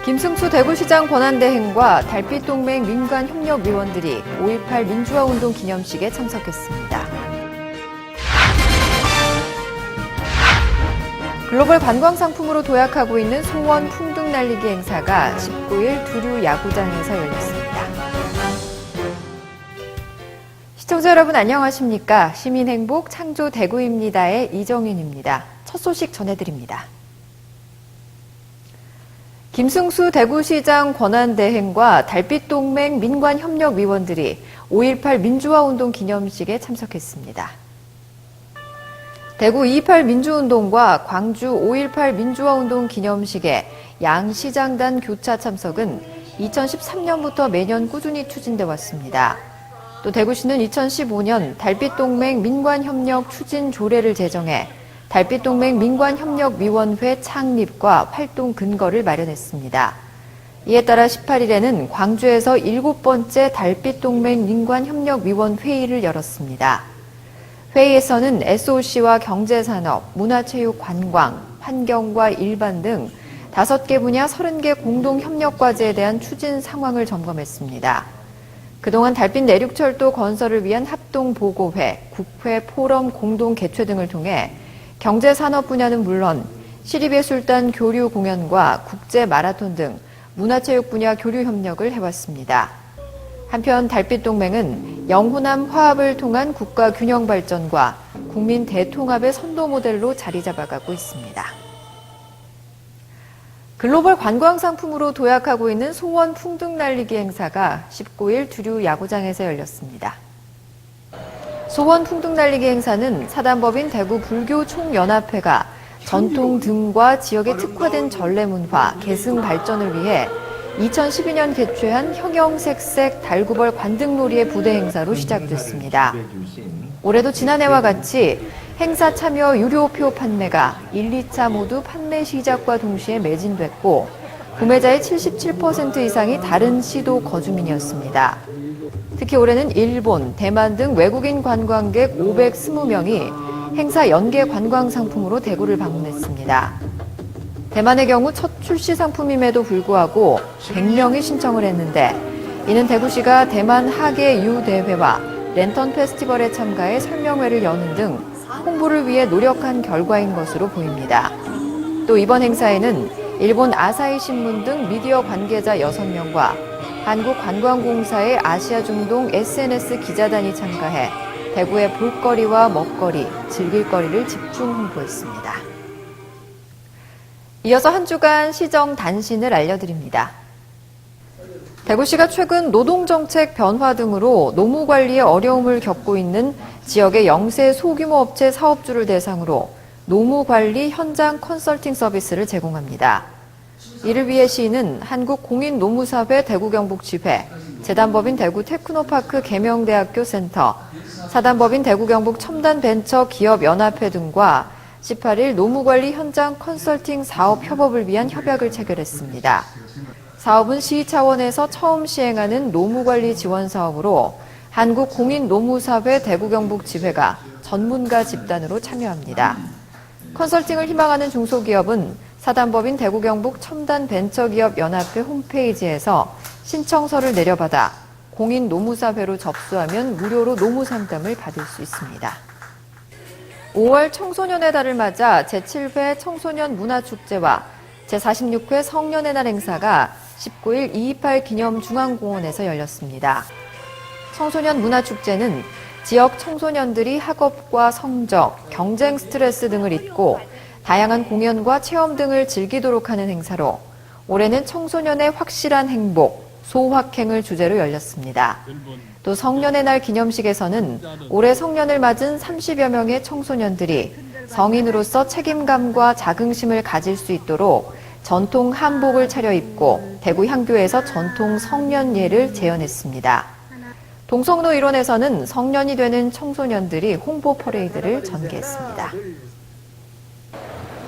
김승수 대구시장 권한대행과 달빛동맹 민간협력위원들이 5.18 민주화운동 기념식에 참석했습니다. 글로벌 관광상품으로 도약하고 있는 소원 풍등날리기 행사가 19일 두류 야구장에서 열렸습니다. 시청자 여러분 안녕하십니까? 시민행복 창조 대구입니다의 이정윤입니다. 첫 소식 전해드립니다. 김승수 대구시장 권한대행과 달빛동맹 민관협력위원들이 5.18 민주화운동 기념식에 참석했습니다. 대구 2.28 민주운동과 광주 5.18 민주화운동 기념식에 양 시장단 교차 참석은 2013년부터 매년 꾸준히 추진돼 왔습니다. 또 대구시는 2015년 달빛동맹 민관협력 추진 조례를 제정해 달빛동맹 민관협력위원회 창립과 활동 근거를 마련했습니다. 이에 따라 18일에는 광주에서 7번째 달빛동맹 민관협력위원 회의를 열었습니다. 회의에서는 SOC와 경제산업, 문화체육, 관광, 환경과 일반 등 5개 분야 30개 공동협력과제에 대한 추진 상황을 점검했습니다. 그동안 달빛 내륙철도 건설을 위한 합동보고회, 국회 포럼 공동 개최 등을 통해 경제산업 분야는 물론 시립예술단 교류 공연과 국제 마라톤 등 문화체육 분야 교류 협력을 해왔습니다. 한편 달빛동맹은 영호남 화합을 통한 국가 균형 발전과 국민 대통합의 선도 모델로 자리 잡아가고 있습니다. 글로벌 관광 상품으로 도약하고 있는 소원 풍등날리기 행사가 19일 두류 야구장에서 열렸습니다. 소원 풍등날리기 행사는 사단법인 대구 불교총연합회가 전통 등과 지역에 특화된 전래문화, 계승 발전을 위해 2012년 개최한 형형색색 달구벌 관등놀이의 부대 행사로 시작됐습니다. 올해도 지난해와 같이 행사 참여 유료표 판매가 1, 2차 모두 판매 시작과 동시에 매진됐고 구매자의 77% 이상이 다른 시도 거주민이었습니다. 특히 올해는 일본, 대만 등 외국인 관광객 520명이 행사 연계 관광 상품으로 대구를 방문했습니다. 대만의 경우 첫 출시 상품임에도 불구하고 100명이 신청을 했는데 이는 대구시가 대만 하계 유대회와 랜턴 페스티벌에 참가해 설명회를 여는 등 홍보를 위해 노력한 결과인 것으로 보입니다. 또 이번 행사에는 일본 아사히 신문 등 미디어 관계자 6명과 한국관광공사의 아시아 중동 SNS 기자단이 참가해 대구의 볼거리와 먹거리, 즐길거리를 집중 홍보했습니다. 이어서 한 주간 시정 단신을 알려드립니다. 대구시가 최근 노동정책 변화 등으로 노무 관리에 어려움을 겪고 있는 지역의 영세 소규모 업체 사업주를 대상으로 노무 관리 현장 컨설팅 서비스를 제공합니다. 이를 위해 시는 한국공인노무사회 대구경북지회, 재단법인 대구 테크노파크 계명대학교 센터, 사단법인 대구경북 첨단벤처기업연합회 등과 18일 노무관리 현장 컨설팅 사업 협업을 위한 협약을 체결했습니다. 사업은 시 차원에서 처음 시행하는 노무관리 지원 사업으로 한국공인노무사회 대구경북지회가 전문가 집단으로 참여합니다. 컨설팅을 희망하는 중소기업은 사단법인 대구경북 첨단벤처기업연합회 홈페이지에서 신청서를 내려받아 공인노무사회로 접수하면 무료로 노무상담을 받을 수 있습니다. 5월 청소년의 달을 맞아 제7회 청소년 문화축제와 제46회 성년의 날 행사가 19일 2.28 기념중앙공원에서 열렸습니다. 청소년 문화축제는 지역 청소년들이 학업과 성적, 경쟁 스트레스 등을 잊고 다양한 공연과 체험 등을 즐기도록 하는 행사로 올해는 청소년의 확실한 행복, 소확행을 주제로 열렸습니다. 또 성년의 날 기념식에서는 올해 성년을 맞은 30여 명의 청소년들이 성인으로서 책임감과 자긍심을 가질 수 있도록 전통 한복을 차려입고 대구 향교에서 전통 성년예를 재현했습니다. 동성로 일원에서는 성년이 되는 청소년들이 홍보 퍼레이드를 전개했습니다.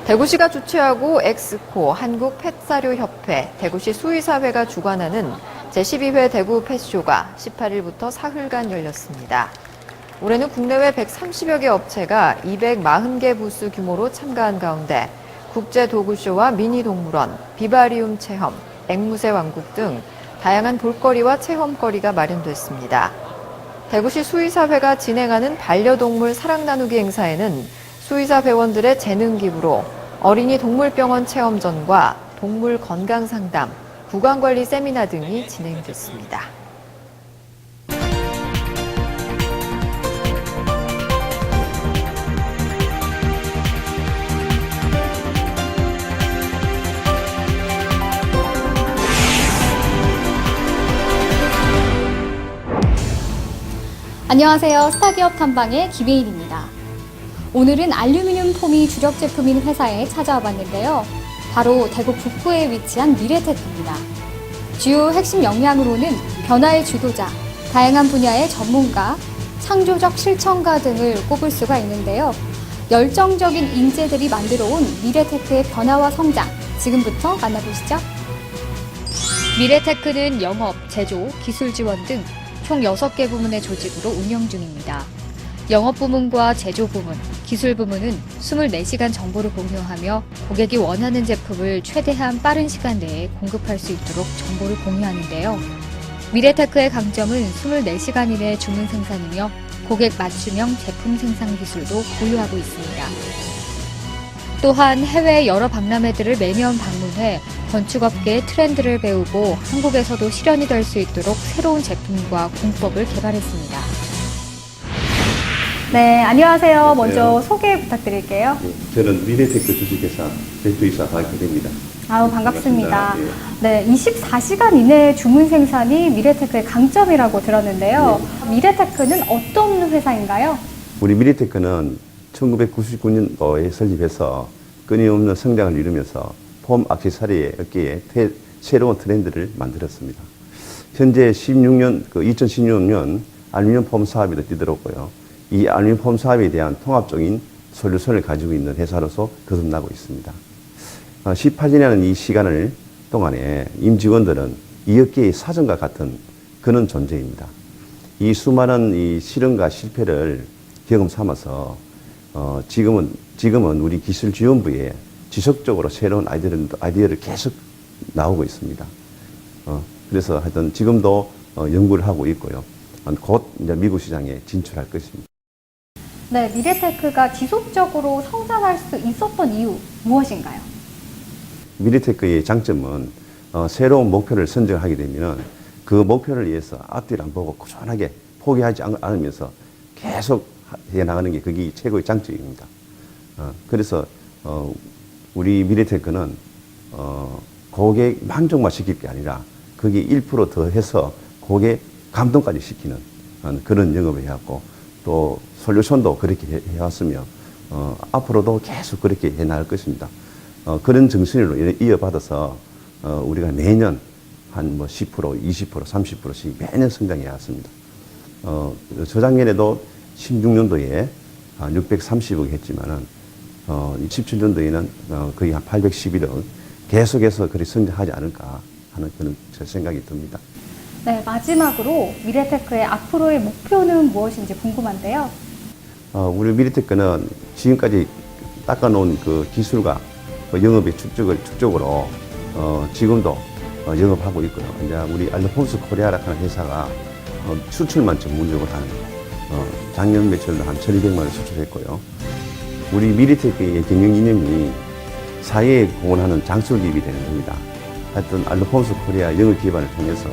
대구시가 주최하고 엑스코, 한국펫사료협회, 대구시 수의사회가 주관하는 제12회 대구 펫쇼가 18일부터 사흘간 열렸습니다. 올해는 국내외 130여 개 업체가 240개 부스 규모로 참가한 가운데 국제도구쇼와 미니동물원, 비바리움 체험, 앵무새 왕국 등 다양한 볼거리와 체험거리가 마련됐습니다. 대구시 수의사회가 진행하는 반려동물 사랑 나누기 행사에는 수의사 회원들의 재능 기부로 어린이 동물병원 체험전과 동물 건강 상담, 구강관리 세미나 등이 진행됐습니다. 안녕하세요. 스타기업 탐방의 김혜인입니다. 오늘은 알루미늄 폼이 주력 제품인 회사에 찾아와 봤는데요. 바로 대구 북구에 위치한 미래테크입니다. 주요 핵심 역량으로는 변화의 주도자, 다양한 분야의 전문가, 창조적 실천가 등을 꼽을 수가 있는데요. 열정적인 인재들이 만들어온 미래테크의 변화와 성장, 지금부터 만나보시죠. 미래테크는 영업, 제조, 기술 지원 등 총 6개 부문의 조직으로 운영 중입니다. 영업 부문과 제조 부문, 기술 부문은 24시간 정보를 공유하며 고객이 원하는 제품을 최대한 빠른 시간 내에 공급할 수 있도록 정보를 공유하는데요. 미래테크의 강점은 24시간 이내 주문 생산이며 고객 맞춤형 제품 생산 기술도 보유하고 있습니다. 또한 해외 여러 박람회들을 매년 방문해 건축업계의 트렌드를 배우고 한국에서도 실현이 될 수 있도록 새로운 제품과 공법을 개발했습니다. 네, 안녕하세요. 먼저 소개 부탁드릴게요. 저는 미래테크 주식회사 대표이사 박기대입니다. 아우, 반갑습니다. 반갑습니다. 네, 24시간 이내 주문 생산이 미래테크의 강점이라고 들었는데요. 미래테크는 어떤 회사인가요? 우리 미래테크는 1999년도에 설립해서 끊임없는 성장을 이루면서 폼 액세서리의 업계에 새로운 트렌드를 만들었습니다. 현재 2016년 알루미늄 폼 사업이 뛰들었고요. 이 알루미늄 폼 사업에 대한 통합적인 솔루션을 가지고 있는 회사로서 거듭나고 있습니다. 18년이라는 이 시간을 동안에 임직원들은 이 업계의 사전과 같은 그런 존재입니다. 이 수많은 이 실험과 실패를 경험 삼아서 지금은 우리 기술지원부에 지속적으로 새로운 아이디어를 계속 나오고 있습니다. 그래서 하여튼 지금도 연구를 하고 있고요. 곧 이제 미국 시장에 진출할 것입니다. 네, 미래테크가 지속적으로 성장할 수 있었던 이유 무엇인가요? 미래테크의 장점은 새로운 목표를 선정하게 되면 그 목표를 위해서 앞뒤를 안 보고 꾸준하게 포기하지 않으면서 계속 해나가는 게 그게 최고의 장점입니다. 그래서 우리 미래테크는 고객 만족만 시킬 게 아니라 거기에 1% 더 해서 고객 감동까지 시키는 그런 영업을 해왔고 또 솔루션도 그렇게 해왔으며 앞으로도 계속 그렇게 해나갈 것입니다. 그런 정신으로 이어받아서 우리가 매년 한 10%, 20%, 30%씩 매년 성장해 왔습니다. 저작년에도 16년도에 630억 했지만은 17년도에는 거의 한 811억 계속해서 그리 성장하지 않을까 하는 그런 제 생각이 듭니다. 네, 마지막으로 미래테크의 앞으로의 목표는 무엇인지 궁금한데요. 우리 미래테크는 지금까지 닦아놓은 그 기술과 영업의 축적으로 지금도 영업하고 있고요. 이제 우리 알루폼스 코리아라는 회사가 수출만 전문적으로 하는 작년 매출도 한 1,200만 원 수출했고요. 우리 미래테크의 경영 이념이 사회에 공헌하는 장수기업이 되는 겁니다. 하여튼 알루폼스 코리아 영업 기반을 통해서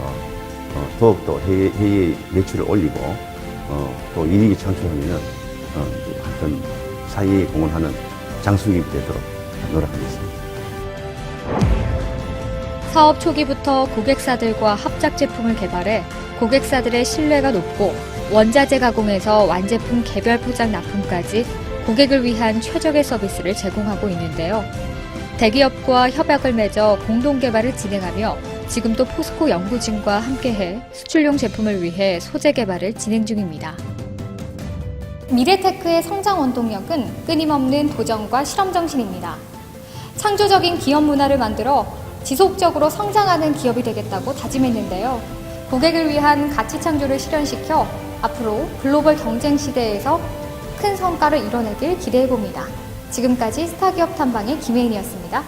더욱더 해외 매출을 올리고 또 이익이 창출하면은 하여튼 사회에 공헌하는 장수기업이 되도록 노력하겠습니다. 사업 초기부터 고객사들과 합작 제품을 개발해 고객사들의 신뢰가 높고 원자재 가공에서 완제품 개별 포장 납품까지 고객을 위한 최적의 서비스를 제공하고 있는데요. 대기업과 협약을 맺어 공동 개발을 진행하며 지금도 포스코 연구진과 함께해 수출용 제품을 위해 소재 개발을 진행 중입니다. 미래테크의 성장 원동력은 끊임없는 도전과 실험 정신입니다. 창조적인 기업 문화를 만들어 지속적으로 성장하는 기업이 되겠다고 다짐했는데요. 고객을 위한 가치 창조를 실현시켜 앞으로 글로벌 경쟁 시대에서 큰 성과를 이뤄내길 기대해봅니다. 지금까지 스타기업 탐방의 김혜인이었습니다.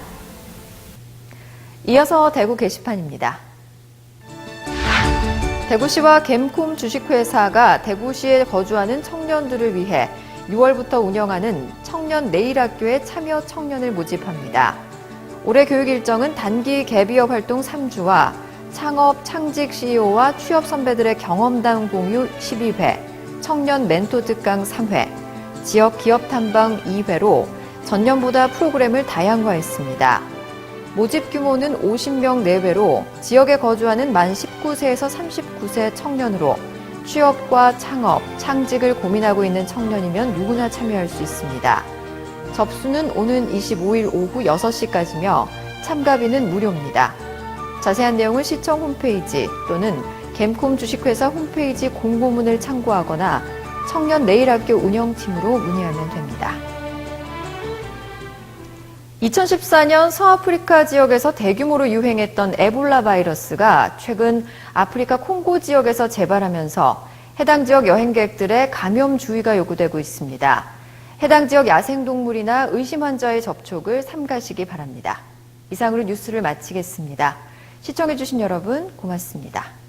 이어서 대구 게시판입니다. 대구시와 겜콤 주식회사가 대구시에 거주하는 청년들을 위해 6월부터 운영하는 청년 내일학교에 참여 청년을 모집합니다. 올해 교육 일정은 단기 갭이어 활동 3주와 창업, 창직 CEO와 취업 선배들의 경험담 공유 12회, 청년 멘토 특강 3회, 지역 기업 탐방 2회로 전년보다 프로그램을 다양화했습니다. 모집 규모는 50명 내외로 지역에 거주하는 만 19세에서 39세 청년으로 취업과 창업, 창직을 고민하고 있는 청년이면 누구나 참여할 수 있습니다. 접수는 오는 25일 오후 6시까지며 참가비는 무료입니다. 자세한 내용은 시청 홈페이지 또는 겜콤 주식회사 홈페이지 공고문을 참고하거나 청년 내일학교 운영팀으로 문의하면 됩니다. 2014년 서아프리카 지역에서 대규모로 유행했던 에볼라 바이러스가 최근 아프리카 콩고 지역에서 재발하면서 해당 지역 여행객들의 감염 주의가 요구되고 있습니다. 해당 지역 야생동물이나 의심 환자의 접촉을 삼가시기 바랍니다. 이상으로 뉴스를 마치겠습니다. 시청해주신 여러분 고맙습니다.